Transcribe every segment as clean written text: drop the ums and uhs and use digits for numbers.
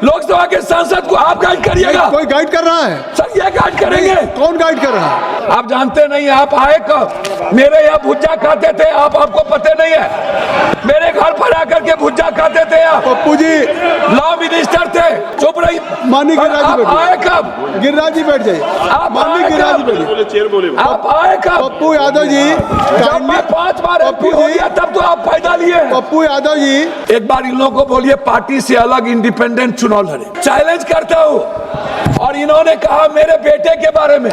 लोकसभा के सांसद को आप गाइड करिएगा। कोई गाइड कर रहा है सर, ये गाइड करेंगे। कौन गाइड कर रहा है? आप जानते नहीं, आप आए कब? मेरे यहाँ भुज्जा खाते थे आप, आपको पता नहीं है? मेरे घर पर आकर के भुज्जा खाते थे आप। पप्पू जी लॉ मिनिस्टर थे। चुप रही। माननीय गिरिराज जी आप आए कब? गिरिराज जी बैठ जाइए। माननीय गिरिराज जी बैठिए। आप आए कब? पप्पू यादव जी, जब मैं 5 बार एमपी हो गया तब तो आप फायदा लिए। पप्पू यादव जी, एक बार इन लोगों को बोलिए पार्टी से अलग इंडिपेंडेंट चुनाव लड़े। चैलेंज करता हूँ। और इन्होंने कहा मेरे बेटे के बारे में,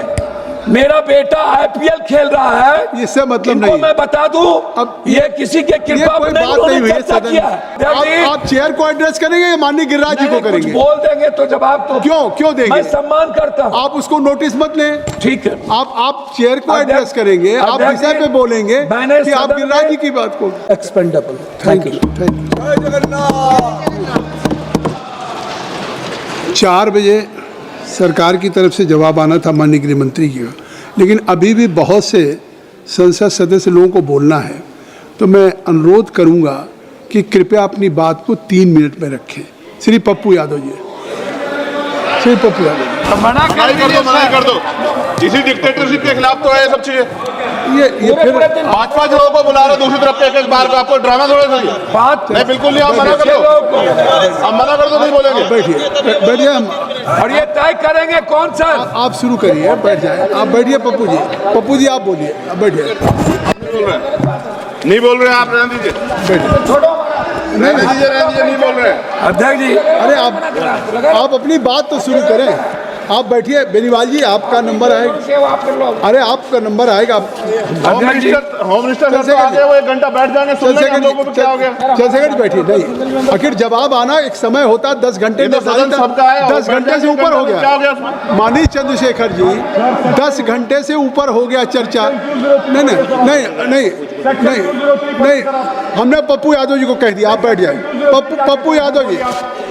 मेरा बेटा आईपीएल खेल रहा है, इससे मतलब इनको नहीं। मैं बता दूं, अब ये किसी के कृपा कोई में बात नहीं हुई है चर्चा सदन किया है। आप चेयर को एड्रेस करेंगे या माननीय गिरिराज जी को कुछ करेंगे? बोल देंगे तो जवाब तो क्यों देंगे? मैं सम्मान करता हूं। आप उसको नोटिस मत लें। ठीक है, आप चेयर को एड्रेस करेंगे, आप विषय पे बोलेंगे कि आप गिरिराज जी की बात को एक्सपेंडेबल। Thank you. 4 बजे सरकार की तरफ से जवाब आना था माननीय गृह मंत्री की, लेकिन अभी भी बहुत से संसद सदस्य लोगों को बोलना है, तो मैं अनुरोध करूंगा कि कृपया अपनी बात को 3 मिनट में रखें। श्री पप्पू यादव जी, श्री पप्पू यादव जी। मना कर दो। इसी डिक्टेटरशिप के खिलाफ तो है सब चीजें। ये फिर 5 लोगों को बुला रहे, दूसरी तरफ एक बार आपको ड्रामा थोड़ा सा। बात नहीं, बिल्कुल नहीं। आप मना कर दो, आप मना कर दो, नहीं बोलेंगे। बैठिए हम और ये तय करेंगे कौन सा। आप शुरू करिए, बैठ जाए। आप बैठिए पप्पू जी। पप्पू जी आप बोलिए, आप बैठिए। नहीं बोल रहे आप, रहने दीजिए। नहीं बोल रहे। अध्यक्ष जी, अरे आप अपनी बात तो शुरू करें। आप बैठिए। बेनीवाल जी आपका नंबर आएगा। अरे आपका नंबर आएगा। होम मिनिस्टर से आगे वो 1 घंटा बैठ जाएंगे, सुन लेंगे हम लोगों को क्या हो गया। चल सेकंड बैठिए। नहीं, आखिर जवाब आना एक समय होता है। 10 घंटे में सबका है। 10 घंटे से ऊपर हो क्या हो गया। गया? माननीय चंद्रशेखर जी, 10 घंटे से ऊपर हो गया चर्चा। नहीं नहीं नहीं नहीं नहीं नहीं, हमने पप्पू यादव जी को कह दिया, आप बैठ जाए। Pappu Yadav ji,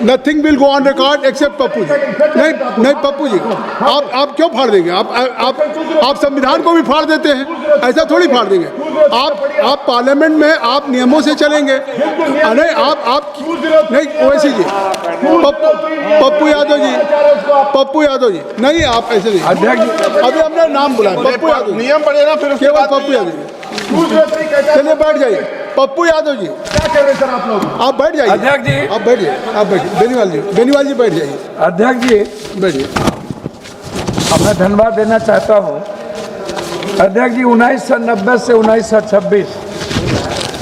nothing will go on record except Pappu ji. नहीं पप्पू जी, आप क्यों फाड़ देंगे? आप संविधान को भी फाड़ देते हैं, ऐसा थोड़ी फाड़ देंगे। आप पार्लियामेंट में आप नियमों से चलेंगे। नहीं आप नहीं ओवैसी जी, पप्पू यादव जी नहीं, आप ऐसे नहीं। अध्यक्ष अभी हमने नाम बुलाया पप्पू यादव। नियम पड़ेगा फिर केवल पप्पू यादव जी। चलिए बैठ जाइए। पप्पू यादव जी क्या कर रहे हैं सर आप लोग? आप बैठ जाइए। अध्यक्ष जी, आप बैठिए। बेनीवाल जी बैठ जाइए। अध्यक्ष जी बैठिए। अब मैं धन्यवाद देना चाहता हूँ। अध्यक्ष जी, 1990 से 1926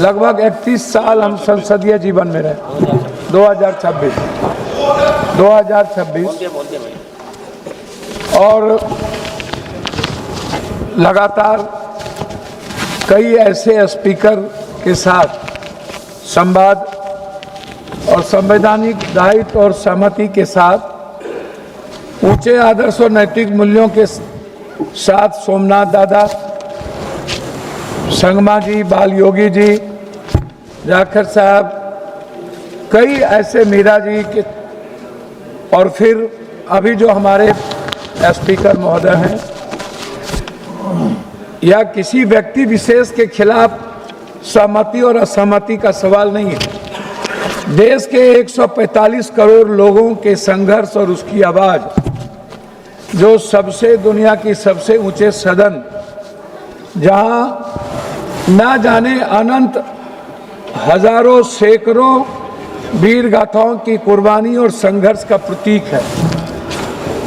लगभग 31 साल हम संसदीय जीवन में रहे। 2026 और लगातार कई ऐसे स्पीकर के साथ संवाद और संवैधानिक दायित्व और सहमति के साथ ऊंचे आदर्श और नैतिक मूल्यों के साथ सोमनाथ दादा, संगमा जी, बाल योगी जी, जाखड़ साहब, कई ऐसे मीरा जी के, और फिर अभी जो हमारे स्पीकर महोदय हैं, या किसी व्यक्ति विशेष के खिलाफ सहमति और असहमति का सवाल नहीं है। देश के 145 करोड़ लोगों के संघर्ष और उसकी आवाज, जो सबसे दुनिया की सबसे ऊंचे सदन, जहां ना जाने अनंत हजारों सैकड़ों वीर गाथाओं की कुर्बानी और संघर्ष का प्रतीक है।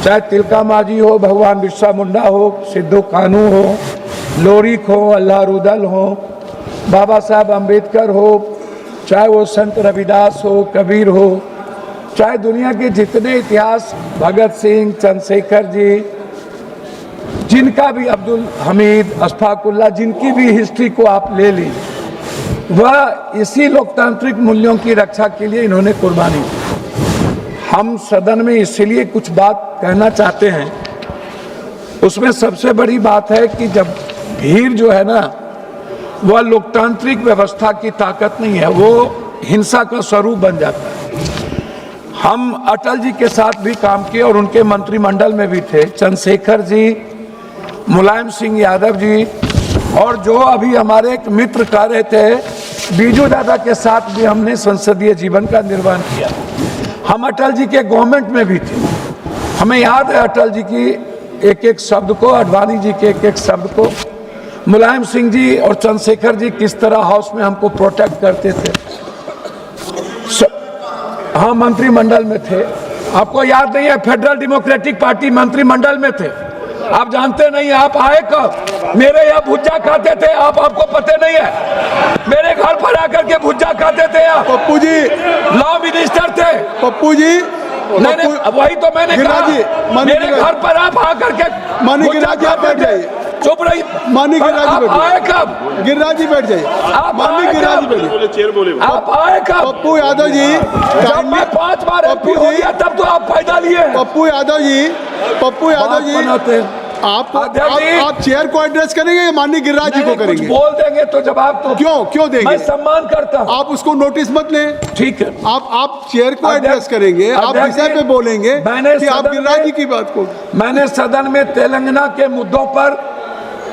चाहे तिलका मांझी हो, भगवान बिरसा मुंडा हो, सिद्धू कानू हो, लोरिक हो, अल्लाह रुदल हो, बाबा साहब अम्बेडकर हो, चाहे वो संत रविदास हो, कबीर हो, चाहे दुनिया के जितने इतिहास, भगत सिंह, चंद्रशेखर जी, जिनका भी, अब्दुल हमीद, अशफाकुल्ला, जिनकी भी हिस्ट्री को आप ले लीजिए, वह इसी लोकतांत्रिक मूल्यों की रक्षा के लिए इन्होंने कुर्बानी की। हम सदन में इसलिए कुछ बात कहना चाहते हैं। उसमें सबसे बड़ी बात है कि जब भीड़ जो है ना, वह लोकतांत्रिक व्यवस्था की ताकत नहीं है, वो हिंसा का स्वरूप बन जाता है। हम अटल जी के साथ भी काम किए और उनके मंत्रिमंडल में भी थे, चंद्रशेखर जी, मुलायम सिंह यादव जी, और जो अभी हमारे एक मित्र कह रहे थे, बीजू दादा के साथ भी हमने संसदीय जीवन का निर्वहन किया। हम अटल जी के गवर्नमेंट में भी थे, हमें याद है अटल जी की एक एक शब्द को, आडवाणी जी के एक एक शब्द को, मुलायम सिंह जी और चंद्रशेखर जी किस तरह हाउस में हमको प्रोटेक्ट करते थे। हाँ, मंत्रिमंडल में थे, आपको याद नहीं है? फेडरल डेमोक्रेटिक पार्टी मंत्रिमंडल में थे, आप जानते नहीं। आप आए कब? मेरे यहाँ भुज्जा खाते थे आप, आपको पता नहीं है? मेरे घर पर आकर के भुज्जा खाते थे आप। पप्पू जी लॉ मिनिस्टर थे पप्पू जी, नहीं, वही तो मैंने गिरिराज कहा, जी, माननीय मेरे घर पर आप आकर के माननीय गिरिराज जी, आप बैठ जाइए। चुप रही। माननीय गिरिराज जी, आप बैठ आए कब? गिरिराज जी बैठ जाइए। आप माननीय आए गिरिराज जी कब? बैठिए। चेयर बोले आप आए कब? पप्पू यादव जी, जब मैं 5 बार एमपी हो गया तब तो आप फायदा लिए। पप्पू यादव जी, आप चेयर को एड्रेस करेंगे या माननीय गिरिराज जी को करेंगे? बोल देंगे तो जवाब तो क्यों देंगे? मैं सम्मान करता हूं। आप उसको नोटिस मत लें। ठीक है, आप चेयर को एड्रेस करेंगे, आप विषय पे बोलेंगे कि आप गिरिराज जी की बात को। मैंने सदन में तेलंगाना के मुद्दों पर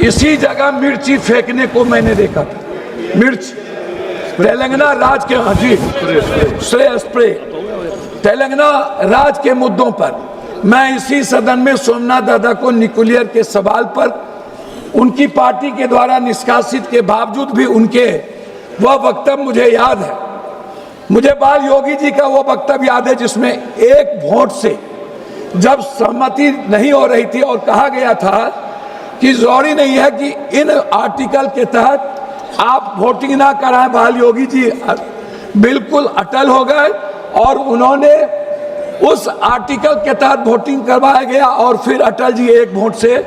इसी जगह मिर्ची फेंकने को मैंने देखा था। मिर्च तेलंगाना राज्य के, हाँ जी, स्प्रे तेलंगाना राज्य के मुद्दों पर मैं इसी सदन में सोमनाथ दादा को न्यूक्लियर के सवाल पर उनकी पार्टी के द्वारा निष्कासित के बावजूद भी उनके वह वक्तव्य मुझे याद है। मुझे बाल योगी जी का वो वक्तव्य याद है जिसमें एक वोट से जब सहमति नहीं हो रही थी और कहा गया था कि जरूरी नहीं है कि इन आर्टिकल के तहत आप वोटिंग ना कराएं, बाल योगी जी बिल्कुल अटल हो गए और उन्होंने उस आर्टिकल के तहत वोटिंग करवाया गया और फिर अटल जी एक वोट से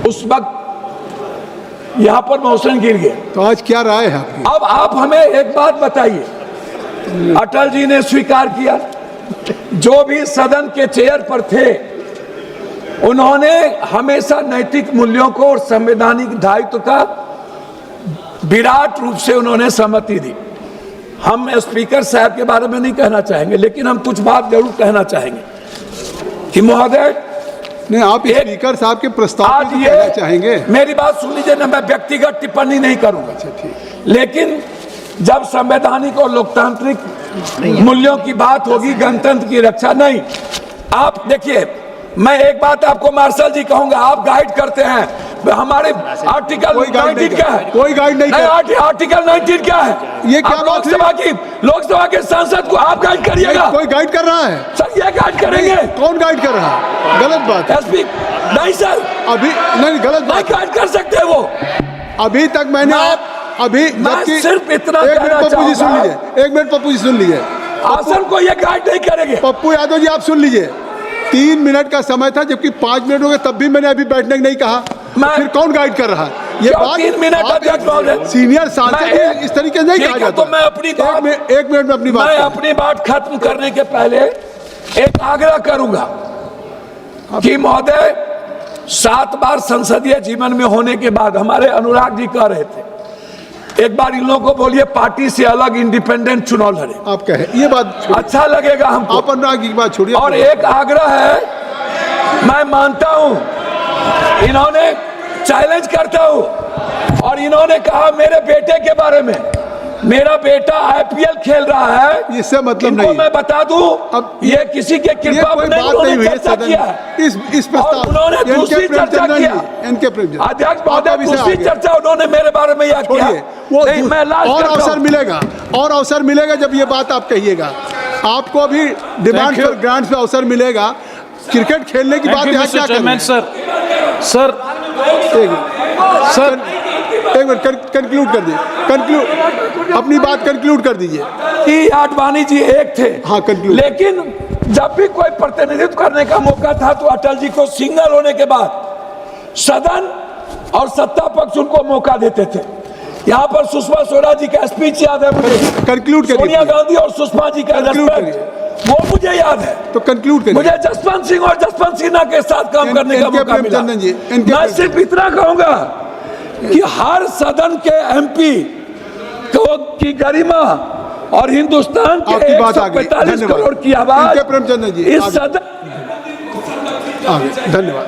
उस वक्त यहां पर मौसम गिर गया। तो आज क्या राय है आपकी? अब आप हमें एक बात बताइए, अटल जी ने स्वीकार किया, जो भी सदन के चेयर पर थे उन्होंने हमेशा नैतिक मूल्यों को और संवैधानिक दायित्व का विराट रूप से उन्होंने सहमति दी। हम स्पीकर साहब के बारे में नहीं कहना चाहेंगे, लेकिन हम कुछ बात जरूर कहना चाहेंगे कि महोदय, नहीं, आप स्पीकर साहब के प्रस्ताव आज पे ये कहना चाहेंगे। मेरी बात सुन लीजिए ना, मैं व्यक्तिगत टिप्पणी नहीं करूंगा, लेकिन जब संवैधानिक और लोकतांत्रिक मूल्यों की बात होगी, गणतंत्र की रक्षा नहीं, आप देखिए, मैं एक बात आपको मार्शल जी कहूंगा, आप गाइड करते हैं, हमारे आर्टिकल 19 क्या है? कोई गाइड नहीं कर। आर्टिकल 19 क्या है? ये क्या बात है? लोकसभा के सांसद को आप गाइड करिएगा। कोई गाइड कर रहा है सर? ये गाइड करेंगे? कौन गाइड कर रहा है? गलत बात है। एसपी नहीं सर, अभी नहीं, गलत बात। गाइड कर सकते वो। अभी तक मैंने अभी जबकि सिर्फ इतना एक मिनट पप्पू जी सुन लीजिए, एक मिनट पप्पू जी सुन लीजिए। आसन को ये गाइड नहीं करेंगे। पप्पू यादव जी, आप सुन लीजिए, 3 मिनट का समय था जबकि 5 मिनट हो गए, तब भी मैंने अभी बैठने नहीं कहा। फिर कौन गाइड कर रहा है? ये बात 3 मिनट अध्यक्ष सीनियर सांसद इस तरीके से नहीं कहा जाता। तो मैं अपनी बात, एक मिनट में अपनी बात, मैं अपनी बात खत्म करने के पहले एक आग्रह करूंगा कि महोदय, 7 बार संसदीय जीवन में होने के बाद हमारे अनुराग जी कह रहे थे, एक बार इन लोगों को बोलिए पार्टी से अलग इंडिपेंडेंट चुनाव लड़े। आप कहे ये बात अच्छा लगेगा हमको। आप अनुराग जी की बात छोड़िए। और एक आग्रह है, मैं मानता हूं, इन्होंने चैलेंज करता हूं और इन्होंने कहा मेरे बेटे के बारे में, मेरा बेटा आईपीएल खेल रहा है, इससे मतलब नहीं। मैं बता दूं, अब ये किसी के कृपा कोई में बात नहीं हुई चर्चा किया है। इस प्रस्ताव, उन्होंने दूसरी चर्चा किया। इनके प्रेमचंद अध्यक्ष महोदय, दूसरी चर्चा उन्होंने मेरे बारे में यह किया। वो मैं और अवसर मिलेगा, और अवसर मिलेगा जब ये बात आप कहिएगा। आपको अभी डिमांड फॉर ग्रांट्स पे अवसर मिलेगा। क्रिकेट खेलने की बात यहाँ क्या कर? सर एक मिनट कंक्लूड कर दीजिए, अपनी बात कंक्लूड कर दीजिए। कि आडवाणी जी एक थे, हाँ, conclude। लेकिन जब भी कोई प्रतिनिधित्व करने का मौका था तो अटल जी को सिंगल होने के बाद सदन और सत्ता पक्ष उनको मौका देते थे। यहाँ पर सुषमा स्वराज जी का स्पीच याद है मुझे, कंक्लूड करिए। सोनिया गांधी और सुषमा जी का वो मुझे याद है। तो कंक्लूड करिए। मुझे जसवंत सिंह और जसवंत सिन्हा के साथ काम करने का मौका मिला। मैं सिर्फ इतना कहूंगा कि हर सदन के एमपी की गरिमा और हिंदुस्तान के 145 करोड़ की आवाज प्रेमचंद जी इस सदन। धन्यवाद।